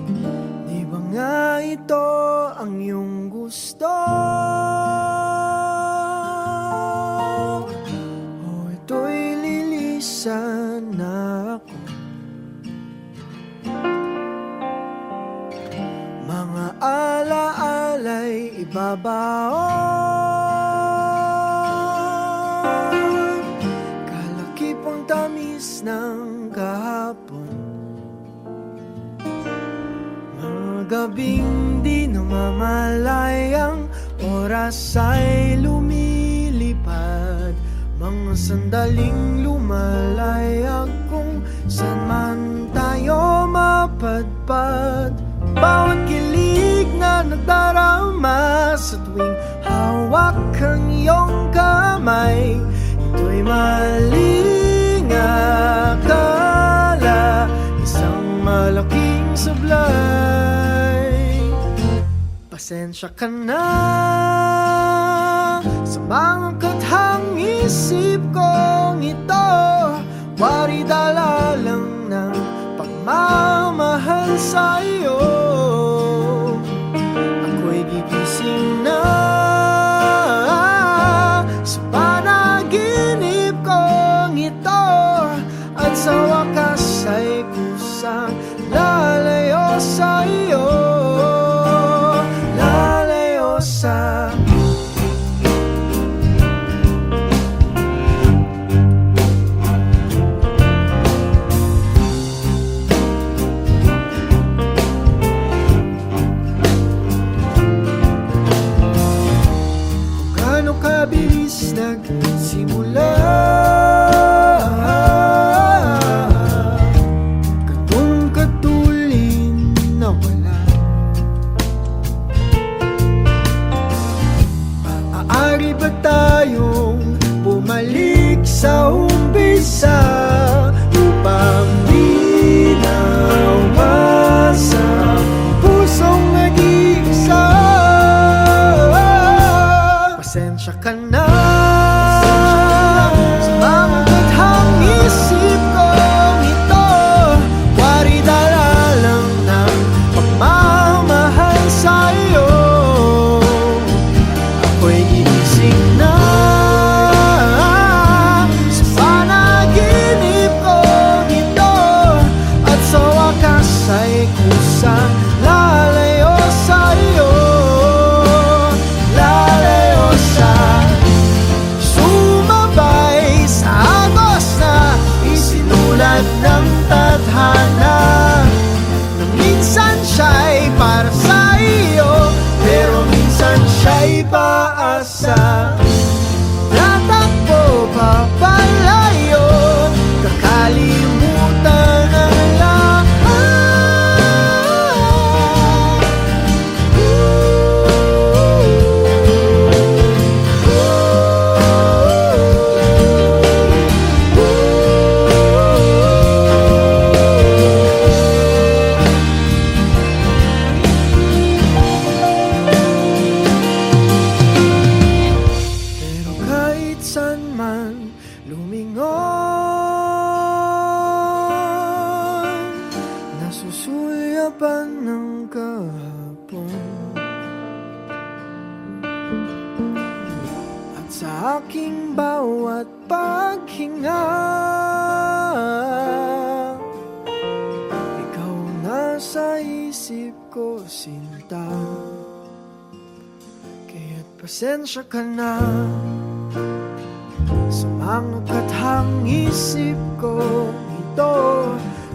Di ba nga ito ang iyong gusto? O ito'y lilisan na ako? Mga alaala'y ibabaon, kalakipang tamis ng kahapon. Mga gabing di namamalayang oras ay lumilipad, mga sandaling lumalayag kung saan man tayo mapadpad. Bawat kilig na nagdarama sa tuwing hawak ang iyong kamay, ito'y maling akala, isang malaking sablay. Pasensya ka na sa mga kathang isip kong ito, wari dala lang ng pagmamahal sa iyo. Ako'y gigising na sa panaginip kong ito, at sa wakas ay kusang lalayo sa iyo, lalayo sa kabilis nagsimula, ganun katulin na wala. Maaari ba tayong bumalik sa umpisa upang di nawasa pusong nag-iisa? Pasensya ka na sa mga kathang isip kong ito, wari dala lang ng pagmamahal sa iyo. Ako'y gigising na sa panaginip kong ito, at sa wakas ay kusang lalayo sa iyo, ng tadhana, na minsan siya'y para sa iyo, pero minsan siya'y paasa. Tatakbo papalayo, kakalimutan ang lahat. Lumingon, nasusulyapan ng kahapon, at sa aking bawat paghinga, ikaw nasa isip ko, sinta. Kaya't pasensya ka na sa mga kathang isip ko ito,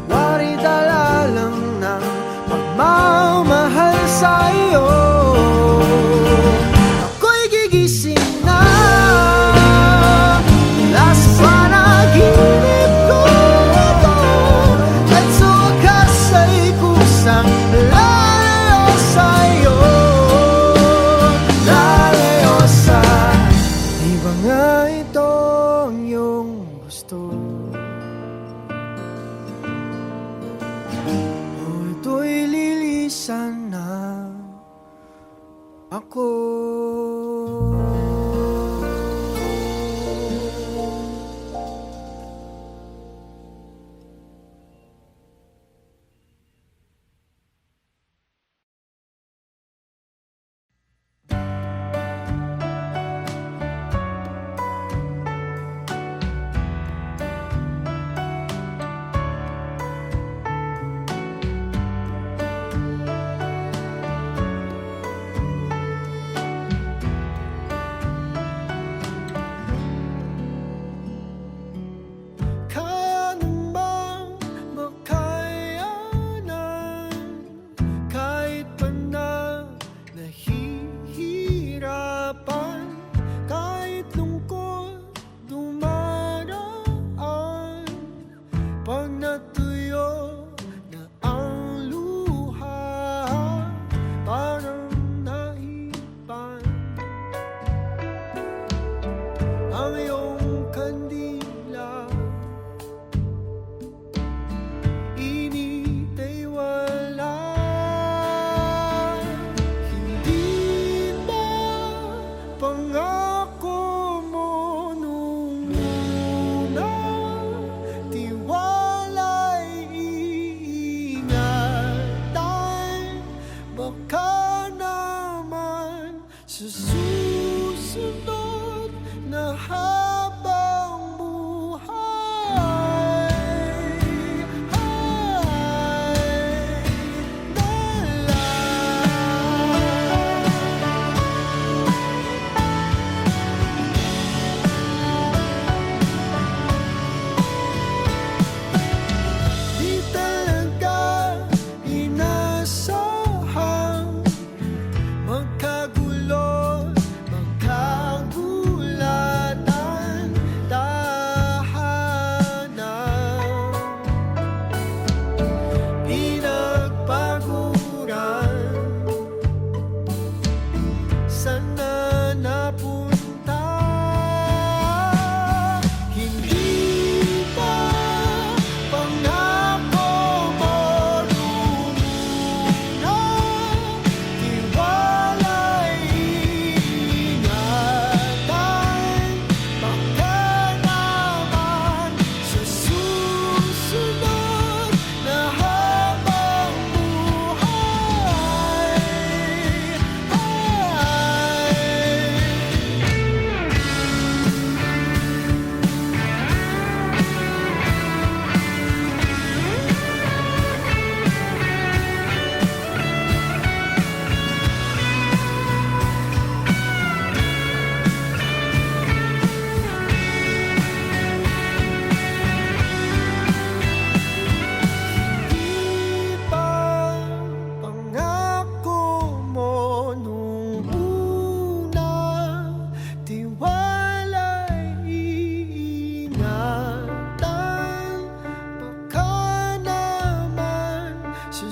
wari dala lang ng pagmamahal sa iyo. Ako'y gigising na mula sa panaginip ko ito, at sa wakas ay kusang lalayo sa iyo, lalayo sa. Di ba nga ito ang iyong gusto? O ito'y lilisan na ako.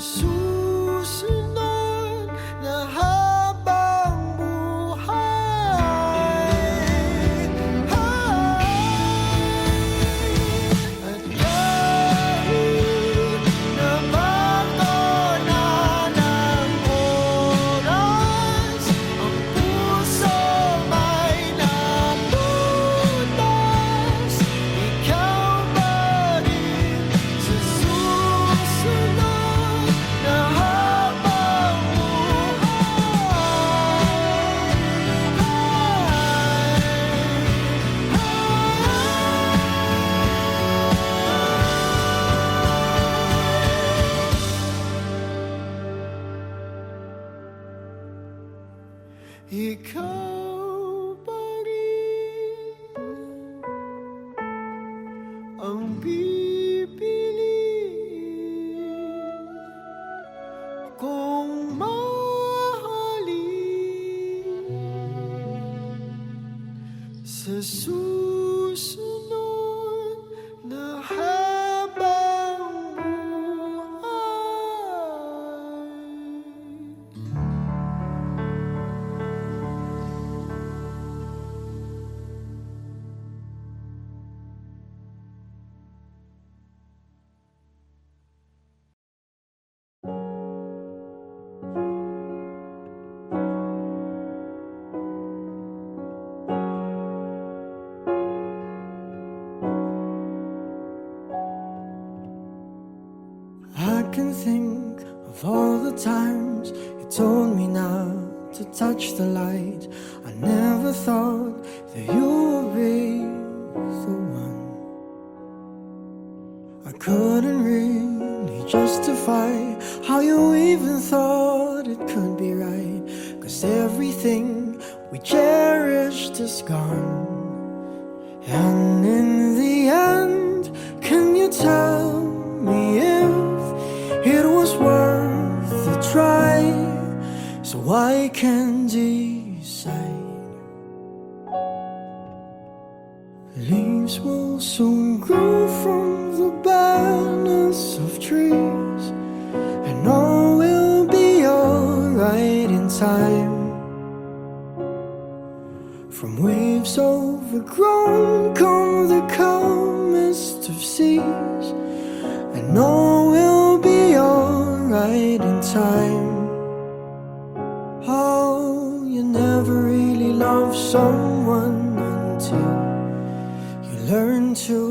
susunod na habang buhay. At kahit na magdona ng oras, ang puso may nabutas. Ikaw pa rin sa susunod na habang ikaw pa rin ang pipiliin kung mahalin sa susunod na habang I can think of all the times you told me not to touch the light. I never thought that you would be the one. I couldn't really justify how you even thought it could be right, 'cause everything we cherished is gone. And in the end, can you tell me if it was worth a try, so I can decide? Leaves will soon grow from the barrenness of trees, and all will be alright in time. From waves overgrown come the calmest of seas, and all will be alright in time. Oh, you never really love someone until you learn to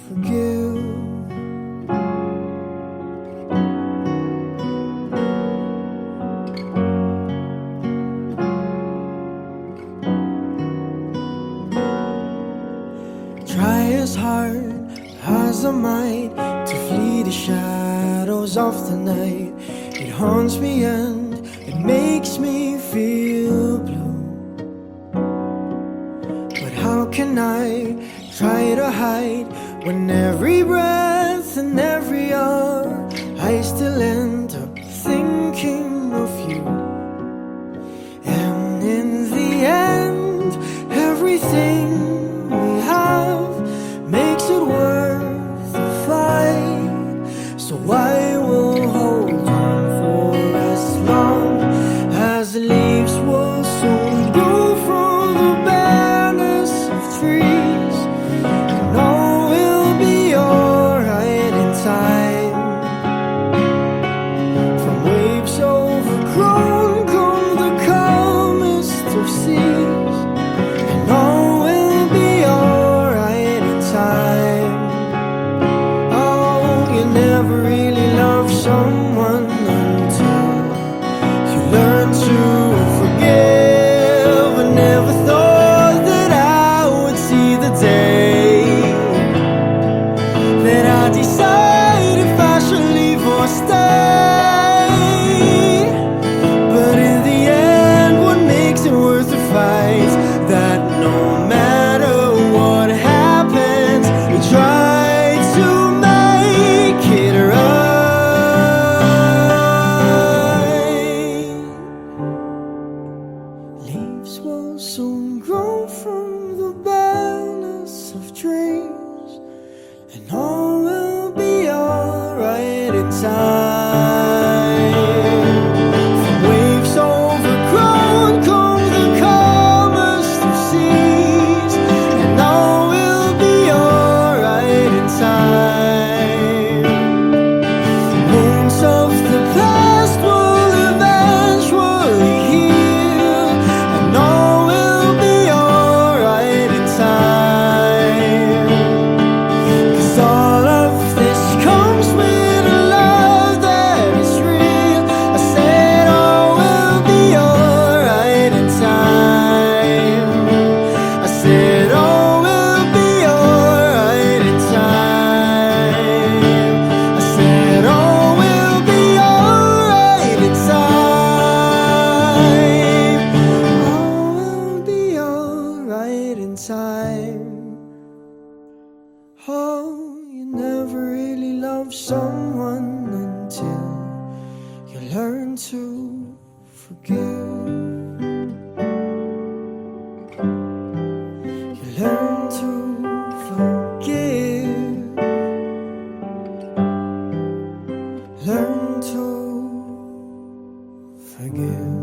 forgive. Try as hard as I might to flee the shadows of the night. It haunts me and it makes me feel blue. But how can I try to hide when every breath and every hour I still end up thinking of you? And in the end, everything we have makes it worth the fight. So I will hold on for as long as the leaves will soon grow from the barrenness of trees, and all will be alright in time. From waves overgrown come the calmest of seas, and all will be alright in time. Oh, you never really love someone until you learn to forgive. I never thought that I would see the day that I decide if I should leave or stay. But in the end, what makes it worth the fight? That no matter what happens, we try to make it right. forgive. You learn to forgive. Learn to forgive.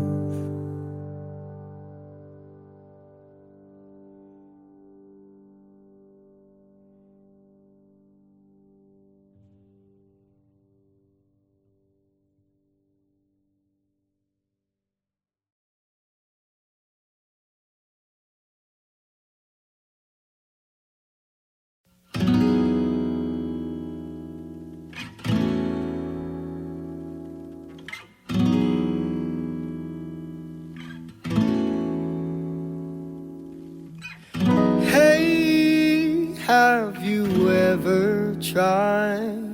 Have you ever tried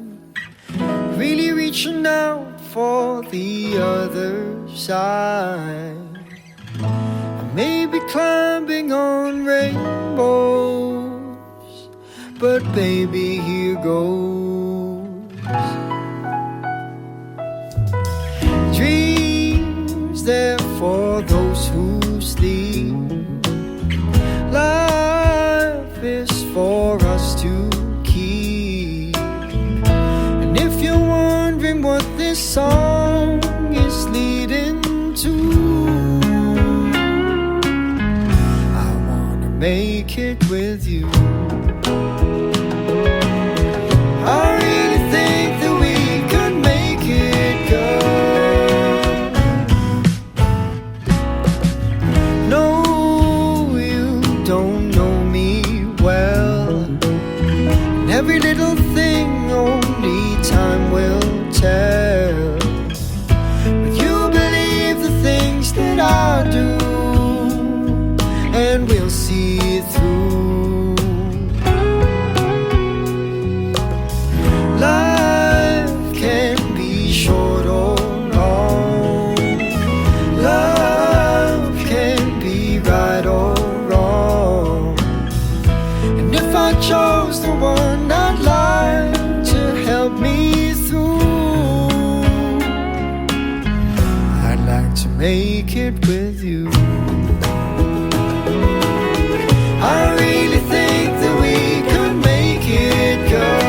really reaching out for the other side? I may be climbing on rainbows, but baby, here goes. Dreams there for those who sleep. Life is for us to keep. And if you're wondering what this song is leading to, I wanna make it with you. I really think that we could make it good. No, you don't know me well. And every little thing only time will tell. But you believe the things that I do, and we'll see it through. Life can be short or long. Love can be right or wrong. And if I chose the one I'd like to help me through, I'd like to make it with you. I really think that we could make it good.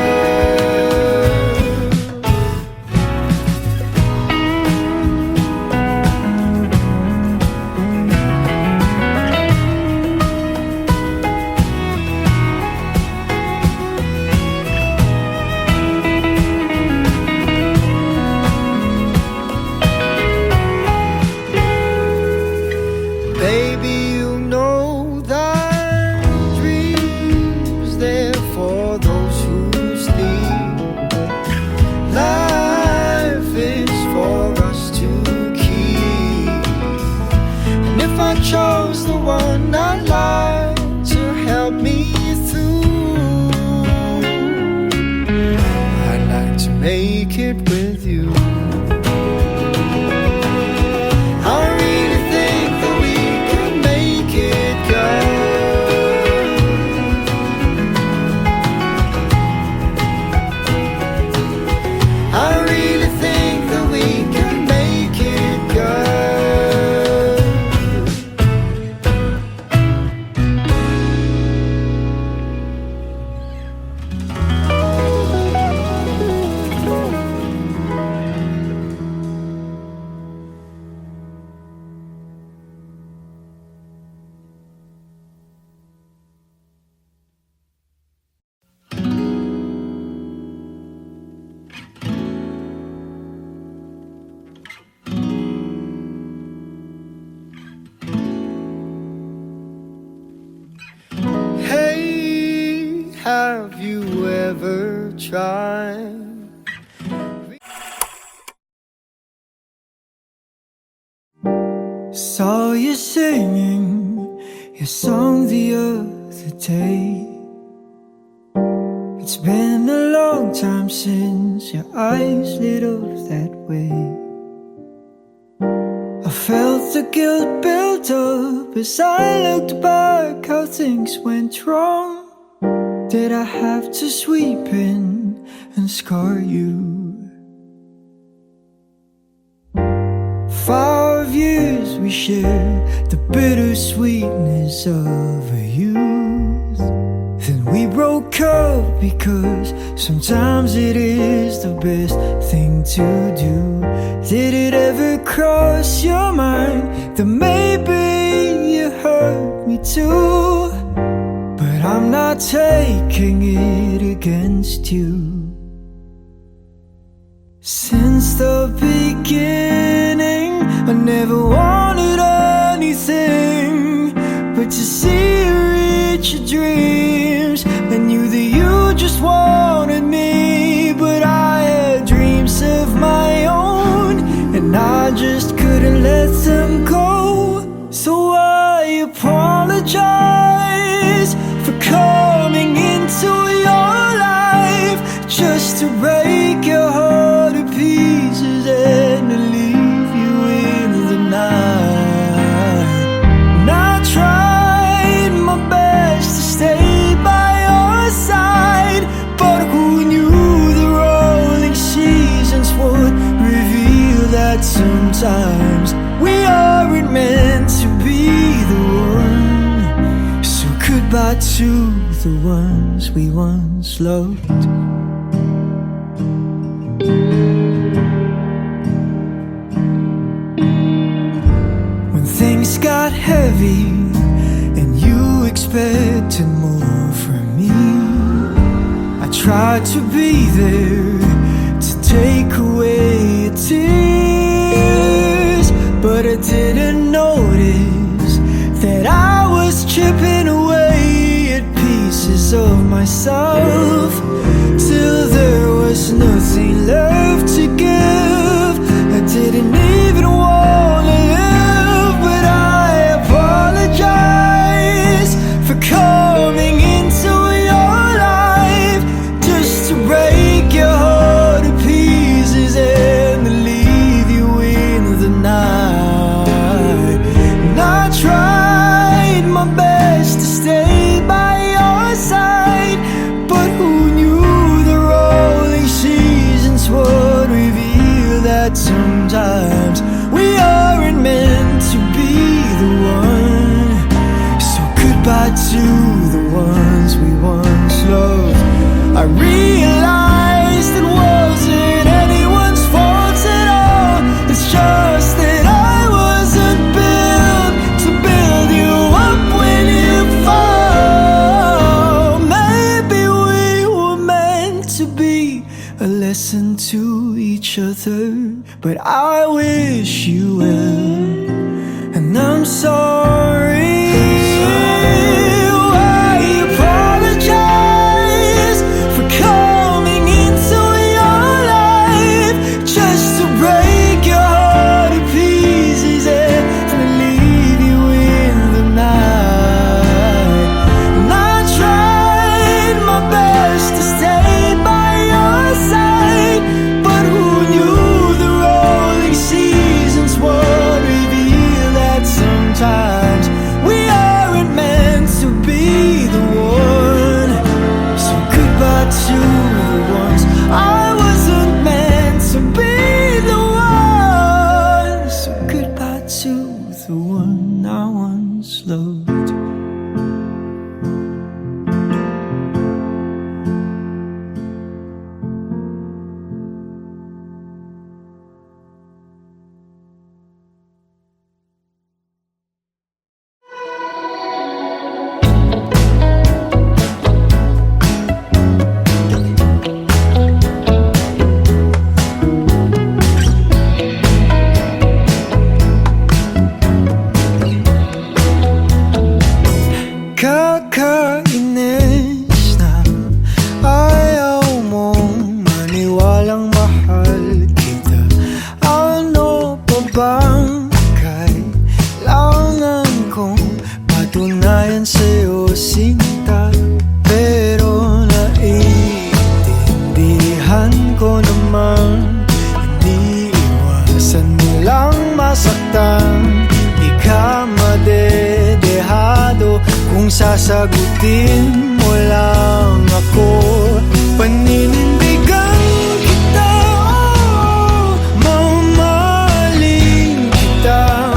Baby, you know that dreams there for those who sleep. Life is for us to keep. And if I chose the one I'd like to help me through, I'd like to make it with you. I really think that we could make it good. I really think that we can make it good. Hey, have you ever tried? Saw you singing your song the other day. It's been a long time since your eyes lit up that way. I felt the guilt build up as I looked back how things went wrong. Did I have to sweep in and scar you? 5 of years we shared the bittersweetness of a youth. Then we broke up because sometimes it is the best thing to do. Did it ever cross your mind that maybe you hurt me too? But I'm not taking it against you. Since the beginning, I never wanted anything but to see you reach your dreams. I knew that you just wanted me, but I had dreams of my own, and I just couldn't let them go. So I apologize for coming into your life just to break your heart to pieces and to leave you in the night. And I tried my best to stay by your side, but who knew the rolling seasons would reveal that sometimes we aren't meant to be the one. So goodbye to the ones we once loved. When things got heavy and you expected more from me, I tried to be there to take away your tears, but I didn't notice that I was chipping away at pieces of myself till there was nothing left to give. I didn't even want to live, but I apologize for coming into your life just to break your heart to pieces and to leave you in the night. And I tried my best to stay by your side, but who knew the rolling seasons would reveal that sometimes we aren't meant to be the one. So goodbye to the ones we once loved. I realized it wasn't anyone's fault at all. It's just that I wasn't built to build you up when you fall. Maybe we were meant to be a lesson to each other, but I wish you well, and I'm sorry. I apologize for coming into your life just to break your heart to pieces and to leave you in the night. And I tried my best to stay by your side, but who knew the rolling seasons would reveal that sometimes we aren't meant to be the one. So goodbye to the ones I wasn't meant to be the one. So goodbye to the one I once loved. Kakainis na ayaw mong maniwalang mahal kita. Ano pa bang kailangan kong patunayan sa'yo, sinta? Pero naiintindihan ko naman, hindi iwasan mo lang masaktan. Di ka madedehado kung sasagutin mo lang ako. Paninindigan kita, oh, mamahalin kita.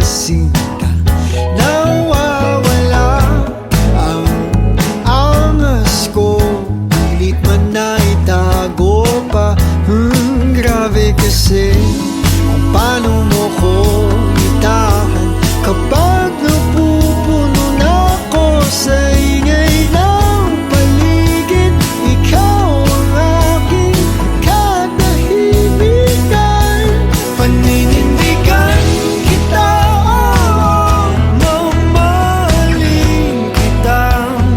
sinta. Nawawala ang angas ko, pilit man na itago pa. Grabe kasi kung paano mo ko itahan kapag napupuno na ako sa ingay ng paligid. Ikaw ang aking katahimikan, paninindigan kita, mamahalin kita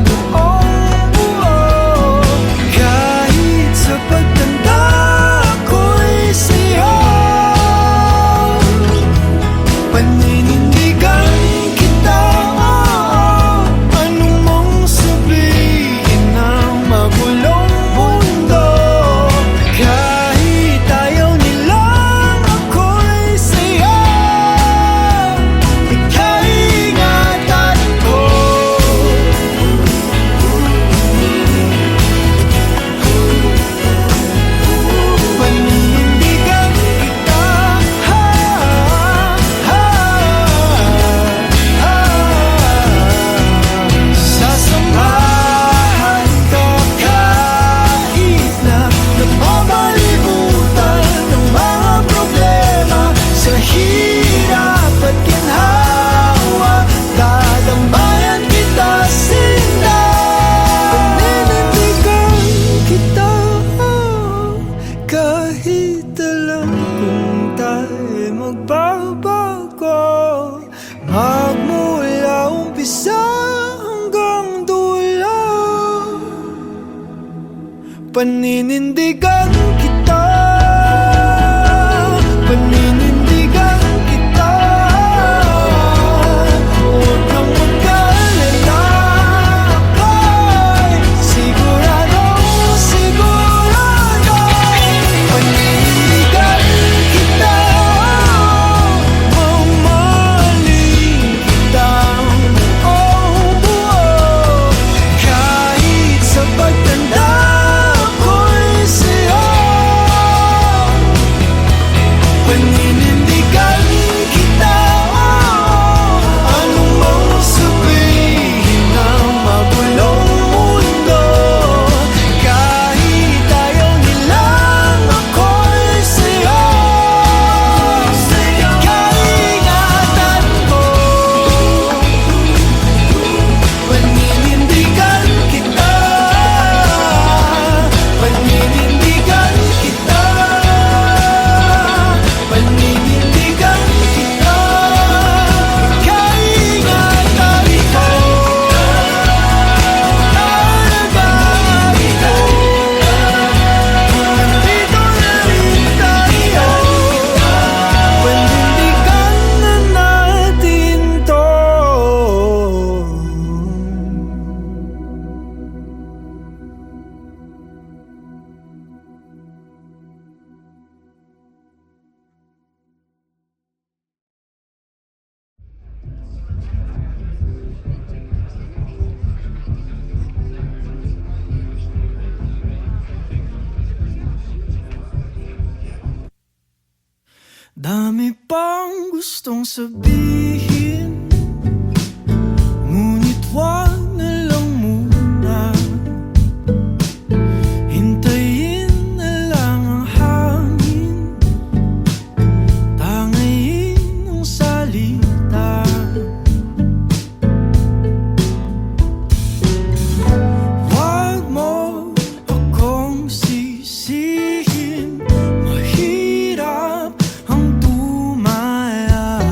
buong buo. Kahit sa pagtanda ko'y sa'yo, paninindigan kita, anong mong sabihin ng magulong mundo. Kahit ayaw nilang ako'y sa'yo, ika'y ingatan ko. Paninindigan kita, sasamahan ka kahit na napapalibutan ng mga problema. Sa hirap at ginhawa, dadambayan kita sinta. Paninindigan kita kahit alam kung tayo'y magbabago, magmula umpisa hanggang dulo. Paninindigan kita, paninindigan kita. Huwag kang mag-alala, ako'y siguradong sigurado. Paninindigan kita, mamahalin kita buong buo. Kahit sa pagtanda ko'y sa'yo, paninindigan kita, anong mong sabihin ng magulong mundo. Kahit ayaw nilang ako'y sa'yo, ika'y ingatan ko. Paninindigan kita, paninindigan kita, paninindigan kita, ika'y ingatan ko. Alagaan ko, nandito na rin tayo, panindigan na natin to. Dami pang gustong sabihin, ngunit wag na lang muna. Hintayin na lang ang hangin, tangayin ang salita. Wag mo akong sisihin, mahirap ang tumaya.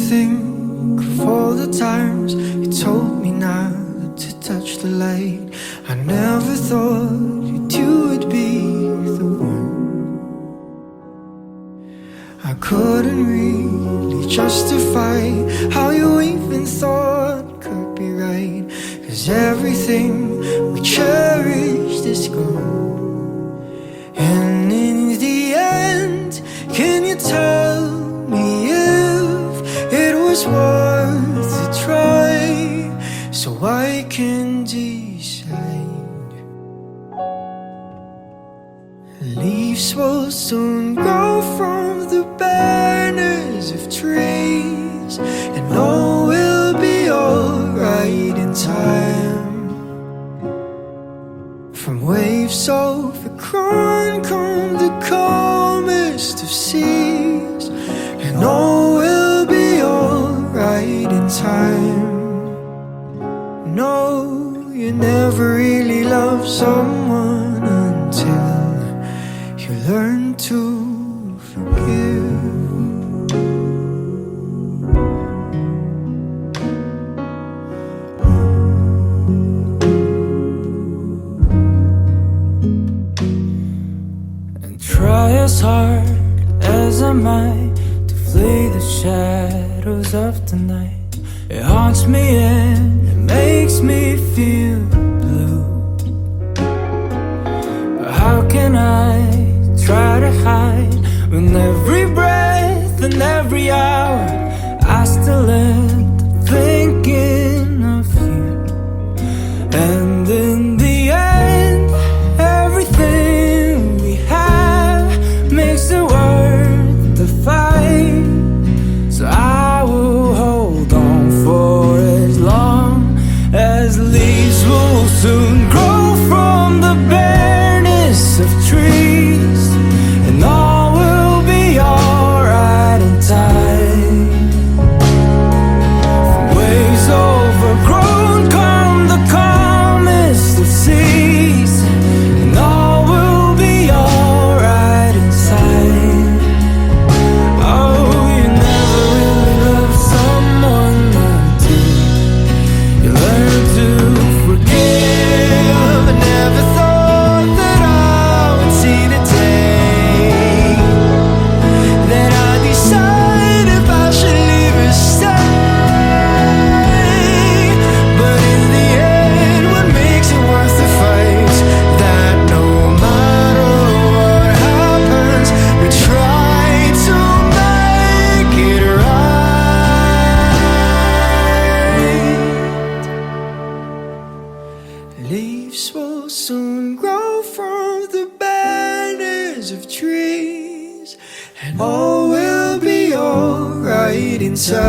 think of all the times you told me not to touch the light. I never thought you would be the one. I couldn't really justify how you even thought could be right, 'cause everything we cherished is gone. And in the end, can you tell me if it was worth a try, so I can decide? Leaves will soon grow from the barrenness of trees, and all will be alright in time. From waves overgrown come the calmest of seas, and all will be alright in time. No, you never really love someone until you learn to forgive. And try as hard as I might to flee the shadows of the night. It haunts me and it makes me feel blue. But how can I try to hide when every breath and every hour I still end up thinking of you? And in the end, everything we have makes it worth the fight. So I will hold on for as long as leaves will soon grow from the barrenness of trees, and all will be alright in time. From waves overgrown come the calmest of seas, and all will be alright inside. Oh, you never really love someone until you learn to forgive. I never thought that I would see the day that I decide if I should leave or stay. But in the end, what makes it worth the fight? That no matter what happens, we try to make it right. Leaves will soon grow from the barrenness of trees, and all will be alright in time.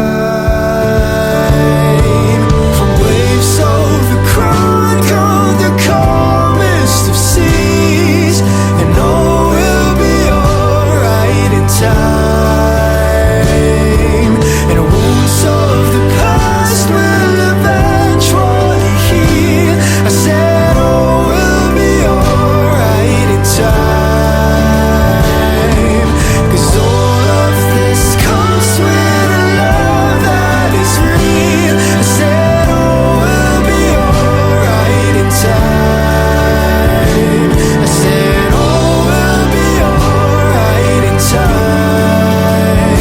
From waves overgrown come the calmest of seas, and all will be alright in time. And wounds of the past will eventually heal. I said all will be alright in time, 'cause all of this comes with a love that is real. I said all will be alright in time. I said all will be alright in time.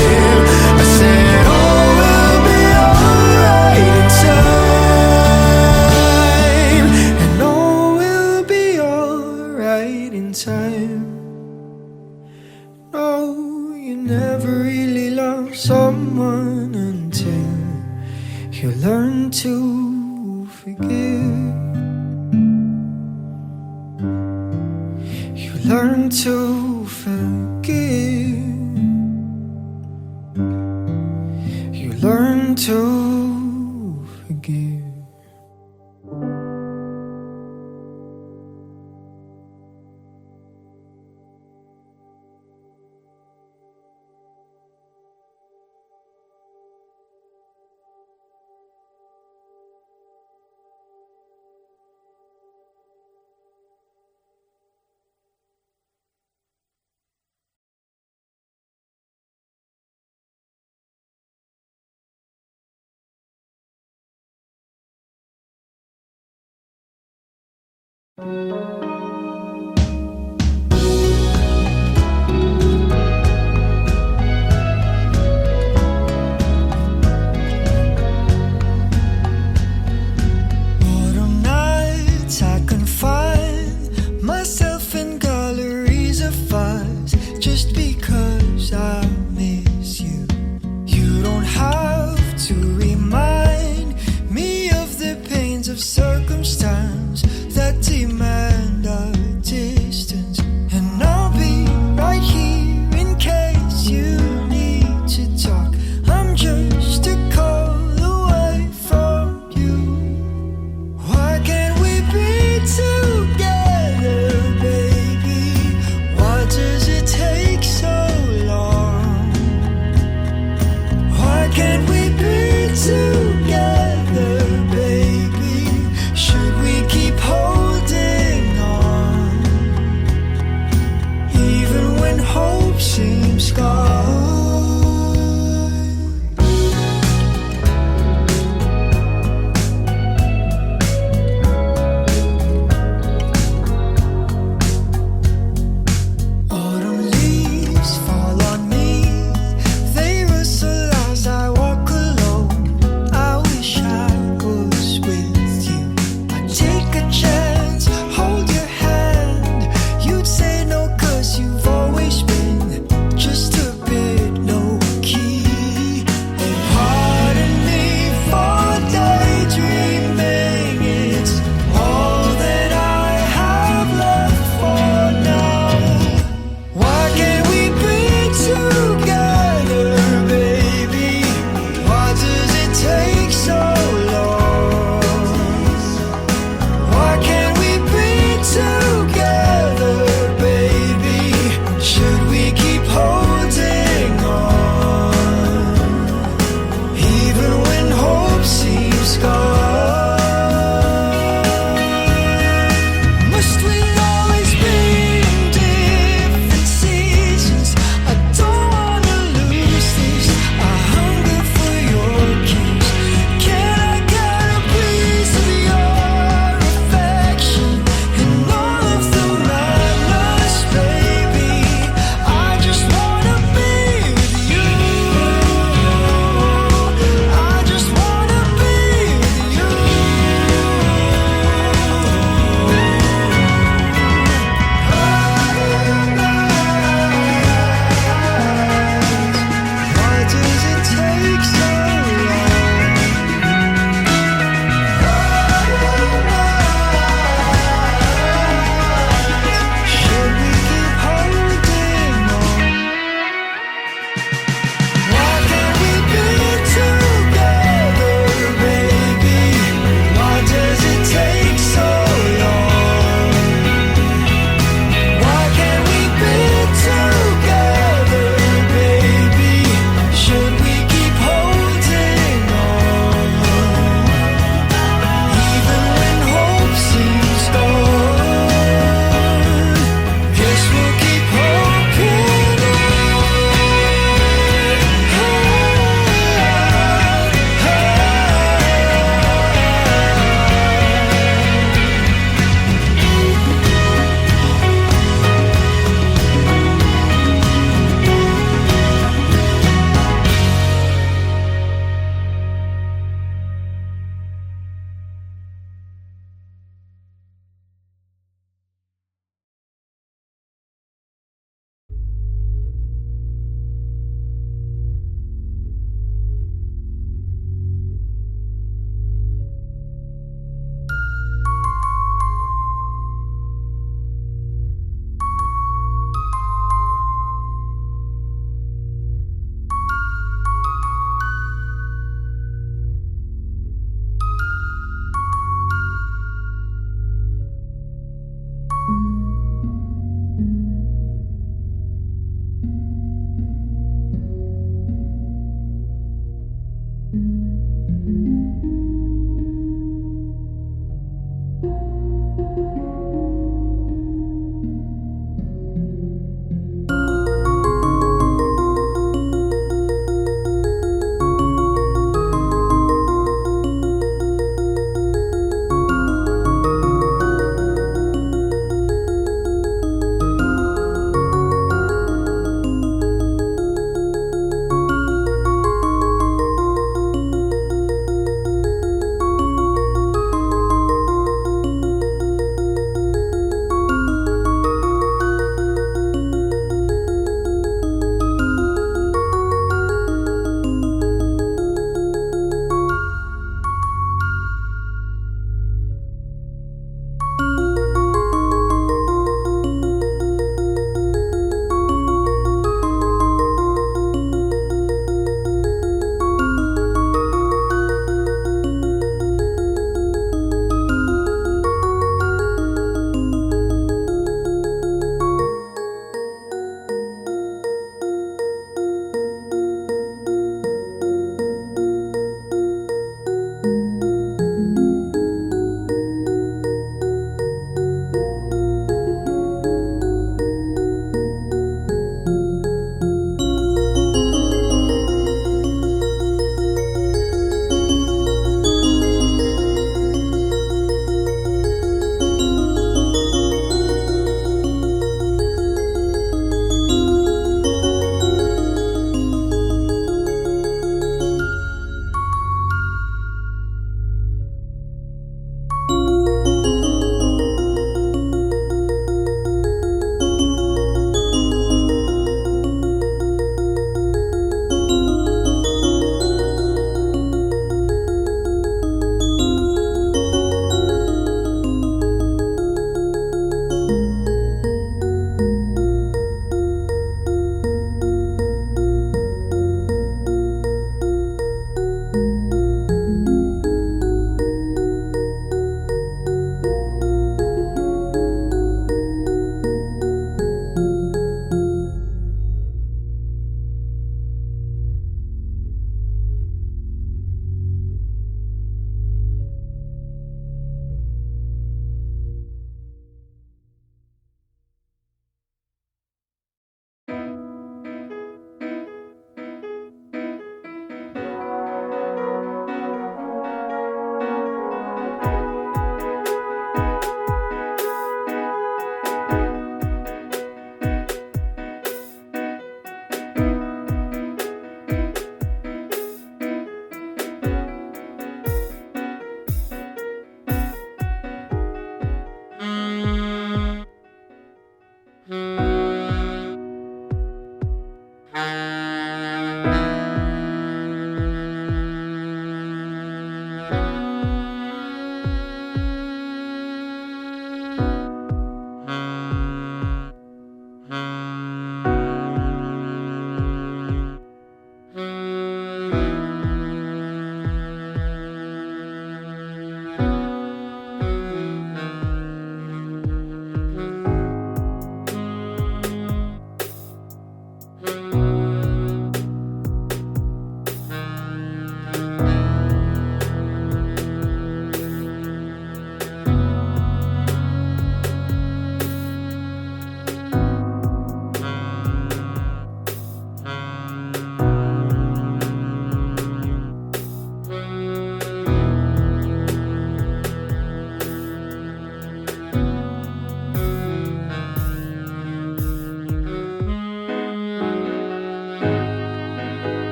I said all will be alright in time. And all will be alright in time. No, you never really love someone until you learn to forgive. You learn to forgive. You learn to forgive. Autumn nights I can find myself in galleries of fires just because I miss you. You don't have to remind me of the pains of circumstance that demand our distance. And I'll be right here in case you need to talk. I'm just a call away from you. Why can't we be together, baby? Why does it take so long? Why can't we be together, baby? Should we keep holding on, even when hope seems gone? Autumn leaves fall on me, they rustle as I walk alone. I wish I was with you. I'd take a chance, hold your hand. You'd say no 'cause you've always been just a bit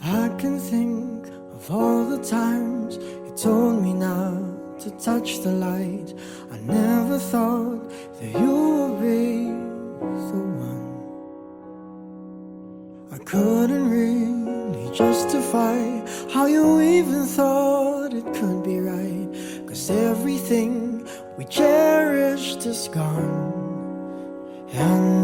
I can think of all the times you told me not to touch the light. I never thought that you would be the one. I couldn't really justify how you even thought it could be right, 'cause everything we cherished is gone. And